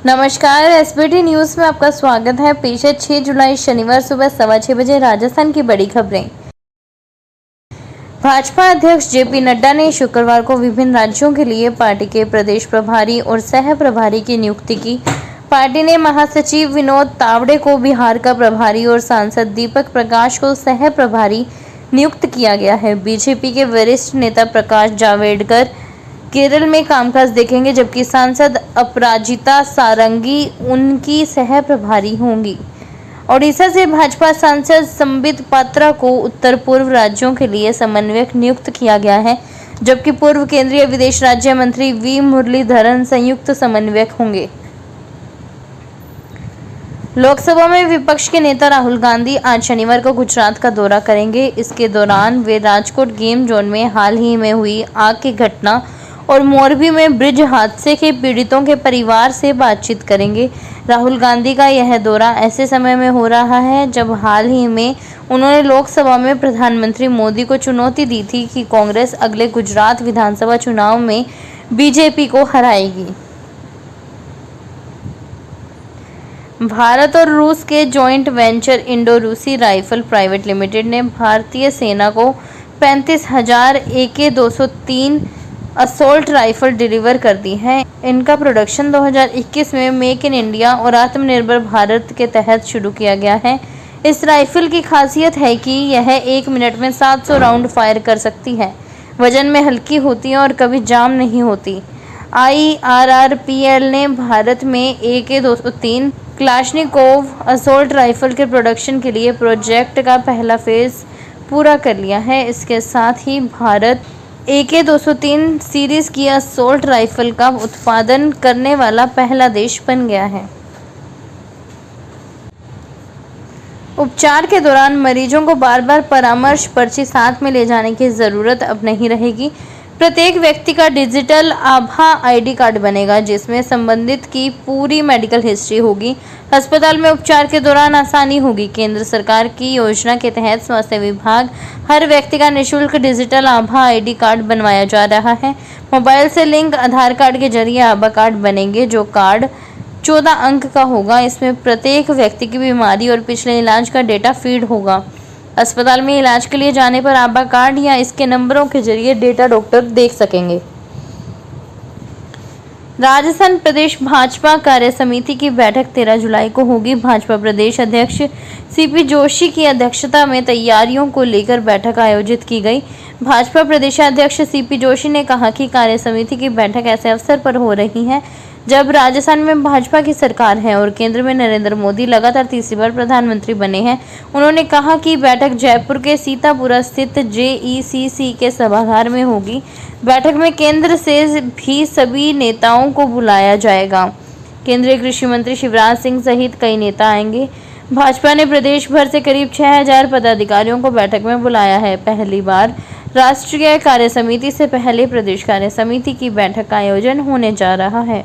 नमस्कार, SBT news में आपका स्वागत है। पेश है 6 जुलाई शनिवार सुबह 6:15 बजे राजस्थान की बड़ी खबरें। भाजपा अध्यक्ष जेपी नड्डा ने शुक्रवार को विभिन्न राज्यों के लिए पार्टी के प्रदेश प्रभारी और सह प्रभारी की नियुक्ति की। पार्टी ने महासचिव विनोद तावड़े को बिहार का प्रभारी और सांसद दीपक प्रकाश को सह प्रभारी नियुक्त किया गया है। बीजेपी के वरिष्ठ नेता प्रकाश जावड़ेकर केरल में कामकाज देखेंगे, जबकि सांसद अपराजिता सारंगी उनकी सह प्रभारी होंगी। ओडिशा से भाजपा सांसद संबित पात्रा को उत्तर पूर्व राज्यों के लिए समन्वयक नियुक्त किया गया है, जबकि पूर्व केंद्रीय विदेश राज्य मंत्री वी मुरलीधरन संयुक्त समन्वयक होंगे। लोकसभा में विपक्ष के नेता राहुल गांधी आज शनिवार को गुजरात का दौरा करेंगे। इसके दौरान वे राजकोट गेम जोन में हाल ही में हुई आग की घटना और मोरबी में ब्रिज हादसे के पीड़ितों के परिवार से बातचीत करेंगे। राहुल गांधी का यह दौरा ऐसे समय में हो रहा है जब हाल ही में उन्होंने लोकसभा में प्रधानमंत्री मोदी को चुनौती दी थी कि कांग्रेस अगले गुजरात विधानसभा चुनाव में बीजेपी को हराएगी। भारत और रूस के जॉइंट वेंचर इंडो रूसी राइफल प्राइवेट लिमिटेड ने भारतीय सेना को 35,000 AK-203 असोल्ट राइफल डिलीवर कर दी है। इनका प्रोडक्शन 2021 में मेक इन इंडिया और आत्मनिर्भर भारत के तहत शुरू किया गया है। इस राइफल की खासियत है कि यह 1 मिनट में 700 राउंड फायर कर सकती है, वजन में हल्की होती है और कभी जाम नहीं होती। IRRPL ने भारत में AK-203 क्लाशनिकोव असोल्ट राइफल के प्रोडक्शन के लिए प्रोजेक्ट का पहला फेज पूरा कर लिया है। इसके साथ ही भारत AK-203 सीरीज की असोल्ट राइफल का उत्पादन करने वाला पहला देश बन गया है। उपचार के दौरान मरीजों को बार बार परामर्श पर्ची साथ में ले जाने की जरूरत अब नहीं रहेगी। प्रत्येक व्यक्ति का डिजिटल आभा ID कार्ड बनेगा, जिसमें संबंधित की पूरी मेडिकल हिस्ट्री होगी। अस्पताल में उपचार के दौरान आसानी होगी। केंद्र सरकार की योजना के तहत स्वास्थ्य विभाग हर व्यक्ति का निःशुल्क डिजिटल आभा ID कार्ड बनवाया जा रहा है। मोबाइल से लिंक आधार कार्ड के जरिए आभा कार्ड बनेंगे, जो कार्ड 14 अंक का होगा। इसमें प्रत्येक व्यक्ति की बीमारी और पिछले इलाज का डेटा फीड होगा। अस्पताल में इलाज के लिए जाने पर आभा कार्ड या इसके नंबरों के जरिए डेटा डॉक्टर देख सकेंगे। राजस्थान प्रदेश भाजपा कार्य समिति की बैठक 13 जुलाई को होगी। भाजपा प्रदेश अध्यक्ष CP जोशी की अध्यक्षता में तैयारियों को लेकर बैठक आयोजित की गई। भाजपा प्रदेशाध्यक्ष CP जोशी ने कहा कि कार्य समिति की बैठक ऐसे अवसर पर हो रही है जब राजस्थान में भाजपा की सरकार है और केंद्र में नरेंद्र मोदी लगातार तीसरी बार प्रधानमंत्री बने हैं। उन्होंने कहा कि बैठक जयपुर के सीतापुरा स्थित JECC के सभागार में होगी। बैठक में केंद्र से भी सभी नेताओं को बुलाया जाएगा। केंद्रीय कृषि मंत्री शिवराज सिंह सहित कई नेता आएंगे। भाजपा ने प्रदेश भर से करीब 6,000 पदाधिकारियों को बैठक में बुलाया है। पहली बार राष्ट्रीय कार्य समिति से पहले प्रदेश कार्य समिति की बैठक का आयोजन होने जा रहा है।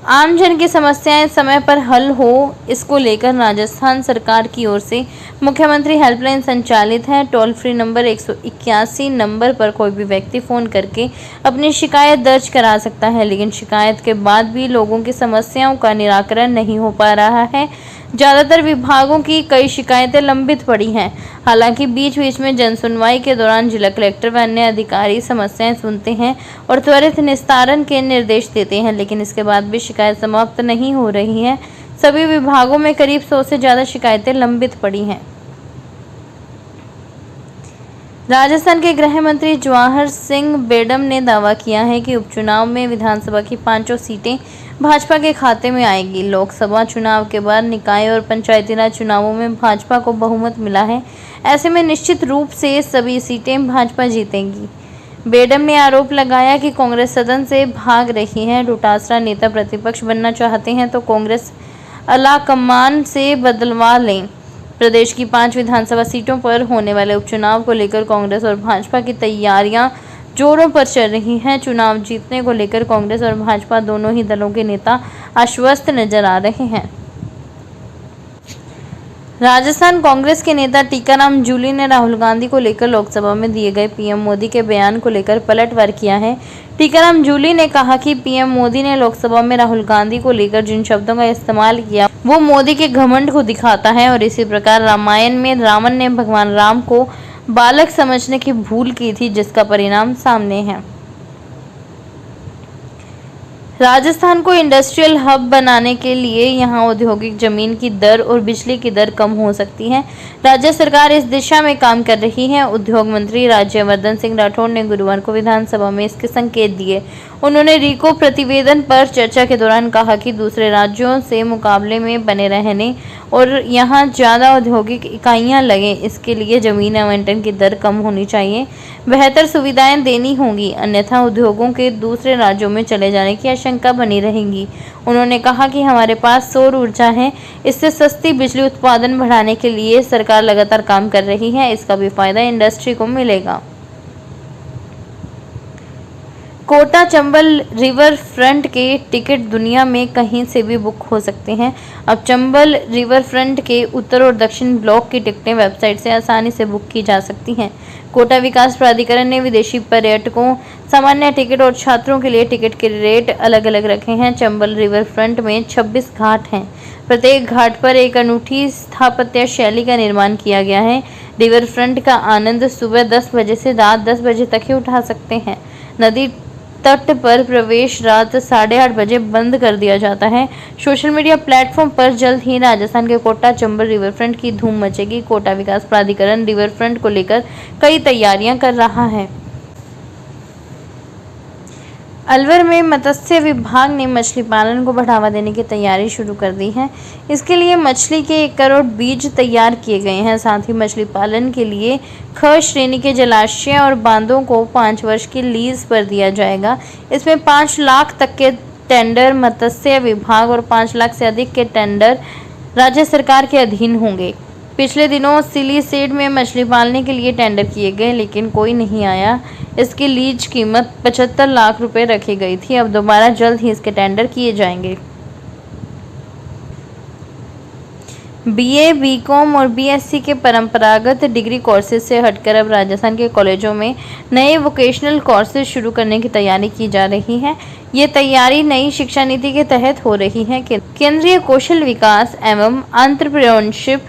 आम जन की समस्याएं समय पर हल हो, इसको लेकर राजस्थान सरकार की ओर से मुख्यमंत्री हेल्पलाइन संचालित है। टोल फ्री नंबर 181 नंबर पर कोई भी व्यक्ति फ़ोन करके अपनी शिकायत दर्ज करा सकता है, लेकिन शिकायत के बाद भी लोगों की समस्याओं का निराकरण नहीं हो पा रहा है। ज़्यादातर विभागों की कई शिकायतें लंबित पड़ी हैं। हालांकि बीच बीच में जनसुनवाई के दौरान जिला कलेक्टर व अन्य अधिकारी समस्याएं सुनते हैं और त्वरित निस्तारण के निर्देश देते हैं, लेकिन इसके बाद भी शिकायत समाप्त नहीं हो रही है। सभी विभागों में करीब 100 से ज़्यादा शिकायतें लंबित पड़ी हैं। राजस्थान के गृह मंत्री जवाहर सिंह बेडम ने दावा किया है कि उपचुनाव में विधानसभा की 5 सीटें भाजपा के खाते में आएगी। लोकसभा चुनाव के बाद निकाय और पंचायती राज चुनावों में भाजपा को बहुमत मिला है। ऐसे में निश्चित रूप से सभी सीटें भाजपा जीतेंगी। बेडम ने आरोप लगाया कि कांग्रेस सदन से भाग रही है। डोटासरा नेता प्रतिपक्ष बनना चाहते हैं तो कांग्रेस अलाकमान से बदलवा लें। प्रदेश की 5 विधानसभा सीटों पर होने वाले उपचुनाव को लेकर कांग्रेस और भाजपा की तैयारियां जोरों पर चल रही हैं। चुनाव जीतने को लेकर कांग्रेस और भाजपा दोनों ही दलों के नेता आश्वस्त नजर आ रहे हैं। राजस्थान कांग्रेस के नेता टीकाराम जूली ने राहुल गांधी को लेकर लोकसभा में दिए गए पीएम मोदी के बयान को लेकर पलटवार किया है। टीकाराम जूली ने कहा कि पीएम मोदी ने लोकसभा में राहुल गांधी को लेकर जिन शब्दों का इस्तेमाल किया वो मोदी के घमंड को दिखाता है और इसी प्रकार रामायण में रावण ने भगवान राम को बालक समझने की भूल की थी, जिसका परिणाम सामने है। राजस्थान को इंडस्ट्रियल हब बनाने के लिए यहां औद्योगिक जमीन की दर और बिजली की दर कम हो सकती है। राज्य सरकार इस दिशा में काम कर रही है। उद्योग मंत्री राज्यवर्धन सिंह राठौड़ ने गुरुवार को विधानसभा में इसके संकेत दिए। उन्होंने रीको प्रतिवेदन पर चर्चा के दौरान कहा कि दूसरे राज्यों से मुकाबले में बने रहने और यहां ज्यादा औद्योगिक इकाइयां लगें, इसके लिए जमीन आवंटन की दर कम होनी चाहिए, बेहतर सुविधाएं देनी होंगी, अन्यथा उद्योगों के दूसरे राज्यों में चले जाने की आशंका बनी रहेगी। उन्होंने कहा कि हमारे पास सौर ऊर्जा है, इससे सस्ती बिजली उत्पादन बढ़ाने के लिए सरकार लगातार काम कर रही है, इसका भी फायदा इंडस्ट्री को मिलेगा। कोटा चंबल रिवर फ्रंट के टिकट दुनिया में कहीं से भी बुक हो सकते हैं। अब चंबल रिवर फ्रंट के उत्तर और दक्षिण ब्लॉक की टिकटें वेबसाइट से आसानी से बुक की जा सकती हैं। कोटा विकास प्राधिकरण ने विदेशी पर्यटकों, सामान्य टिकट और छात्रों के लिए टिकट के रेट अलग अलग रखे हैं। चंबल रिवर फ्रंट में 26 घाट हैं। प्रत्येक घाट पर एक अनूठी स्थापत्य शैली का निर्माण किया गया है। रिवर फ्रंट का आनंद सुबह 10 बजे से रात 10 बजे तक ही उठा सकते हैं। नदी तट पर प्रवेश रात 8:30 बजे बंद कर दिया जाता है। सोशल मीडिया प्लेटफॉर्म पर जल्द ही राजस्थान के कोटा चंबल रिवर फ्रंट की धूम मचेगी। कोटा विकास प्राधिकरण रिवर फ्रंट को लेकर कई तैयारियां कर रहा है। अलवर में मत्स्य विभाग ने मछली पालन को बढ़ावा देने की तैयारी शुरू कर दी है। इसके लिए मछली के 1 करोड़ बीज तैयार किए गए हैं। साथ ही मछली पालन के लिए ख श्रेणी के जलाशय और बांधों को 5 वर्ष की लीज पर दिया जाएगा। इसमें 5 लाख तक के टेंडर मत्स्य विभाग और 5 लाख से अधिक के टेंडर राज्य सरकार के अधीन होंगे। पिछले दिनों सिलीसेड में मछली पालने के लिए टेंडर किए गए, लेकिन कोई नहीं आया। इसकी लीज कीमत 75 लाख रुपए रखी गई थी। अब दोबारा जल्द ही इसके टेंडर किए जाएंगे। बीए, बीकॉम और बीएससी के परंपरागत डिग्री कोर्सेज से हटकर अब राजस्थान के कॉलेजों में नए वोकेशनल कोर्सेज शुरू करने की तैयारी की जा रही है। ये तैयारी नई शिक्षा नीति के तहत हो रही है। केंद्रीय कौशल विकास एवं एंटरप्रेन्योरशिप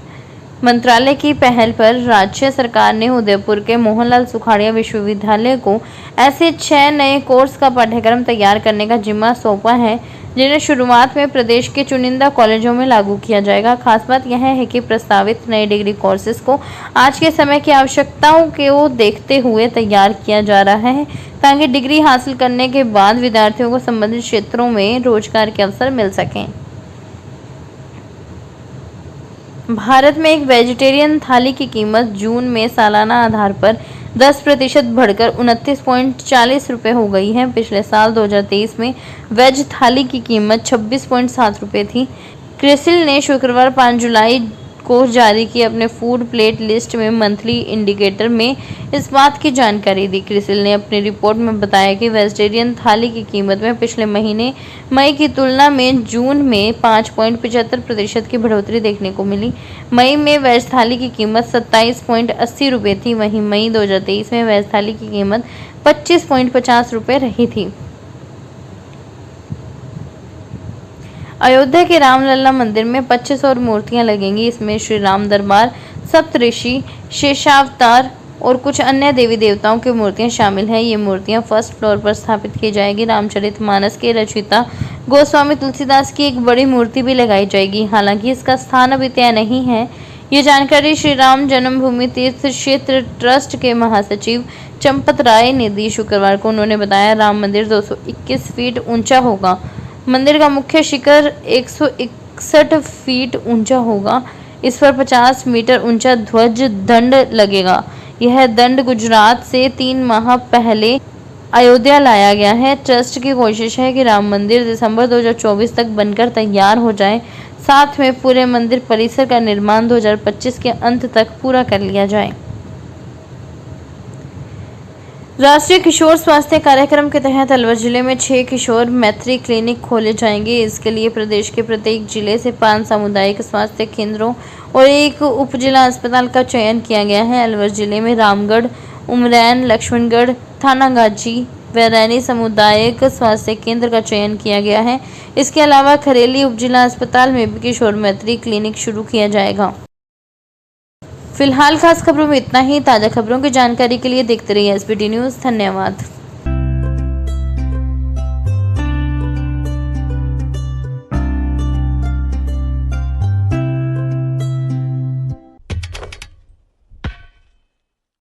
मंत्रालय की पहल पर राज्य सरकार ने उदयपुर के मोहनलाल सुखाड़िया विश्वविद्यालय को ऐसे 6 नए कोर्स का पाठ्यक्रम तैयार करने का जिम्मा सौंपा है, जिन्हें शुरुआत में प्रदेश के चुनिंदा कॉलेजों में लागू किया जाएगा। खास बात यह है कि प्रस्तावित नए डिग्री कोर्सेज को आज के समय की आवश्यकताओं को देखते हुए तैयार किया जा रहा है, ताकि डिग्री हासिल करने के बाद विद्यार्थियों को संबंधित क्षेत्रों में रोजगार के अवसर मिल सकें। भारत में एक वेजिटेरियन थाली की कीमत जून में सालाना आधार पर 10% बढ़कर 29.40 रुपये हो गई है। पिछले साल 2023 में वेज थाली की कीमत 26.7 रुपये थी। क्रिसिल ने शुक्रवार 5 जुलाई को जारी की अपने फूड प्लेट लिस्ट में मंथली इंडिकेटर में इस बात की जानकारी दी। क्रिसिल ने अपनी रिपोर्ट में बताया कि वेजिटेरियन थाली की कीमत में पिछले महीने मई की तुलना में जून में 5.75% की बढ़ोतरी देखने को मिली। मई में वेज थाली की कीमत 27.80 रुपये थी। वहीं मई 2023 में वेज थाली की कीमत 25.50 रुपये रही थी। अयोध्या के रामलला मंदिर में 25 और मूर्तियां लगेंगी। इसमें श्री राम दरबार, सप्तऋषि, शेषावतार और कुछ अन्य देवी देवताओं की मूर्तियां शामिल हैं। ये मूर्तियां फर्स्ट फ्लोर पर स्थापित की जाएगी। रामचरितमानस के रचयिता गोस्वामी तुलसीदास की एक बड़ी मूर्ति भी लगाई जाएगी। हालांकि इसका स्थान अभी तय नहीं है। ये जानकारी श्री राम जन्मभूमि तीर्थ क्षेत्र ट्रस्ट के महासचिव चंपत राय ने दी। शुक्रवार को उन्होंने बताया, राम मंदिर 221 फीट ऊंचा होगा। मंदिर का मुख्य शिखर 161 फीट ऊंचा होगा। इस पर 50 मीटर ऊंचा ध्वज दंड लगेगा। यह दंड गुजरात से 3 माह पहले अयोध्या लाया गया है। ट्रस्ट की कोशिश है कि राम मंदिर दिसंबर 2024 तक बनकर तैयार हो जाए। साथ में पूरे मंदिर परिसर का निर्माण 2025 के अंत तक पूरा कर लिया जाए। राष्ट्रीय किशोर स्वास्थ्य कार्यक्रम के तहत अलवर जिले में 6 किशोर मैत्री क्लिनिक खोले जाएंगे। इसके लिए प्रदेश के प्रत्येक जिले से 5 सामुदायिक स्वास्थ्य केंद्रों और एक उप जिला अस्पताल का चयन किया गया है। अलवर जिले में रामगढ़, उमरैन, लक्ष्मणगढ़, थानागाजी व रैनी सामुदायिक स्वास्थ्य केंद्र का चयन किया गया है। इसके अलावा खरेली उप जिला अस्पताल में भी किशोर मैत्री क्लिनिक शुरू किया जाएगा। फिलहाल खास खबरों में इतना ही। ताज़ा खबरों की जानकारी के लिए देखते रहिए SBT न्यूज़। धन्यवाद।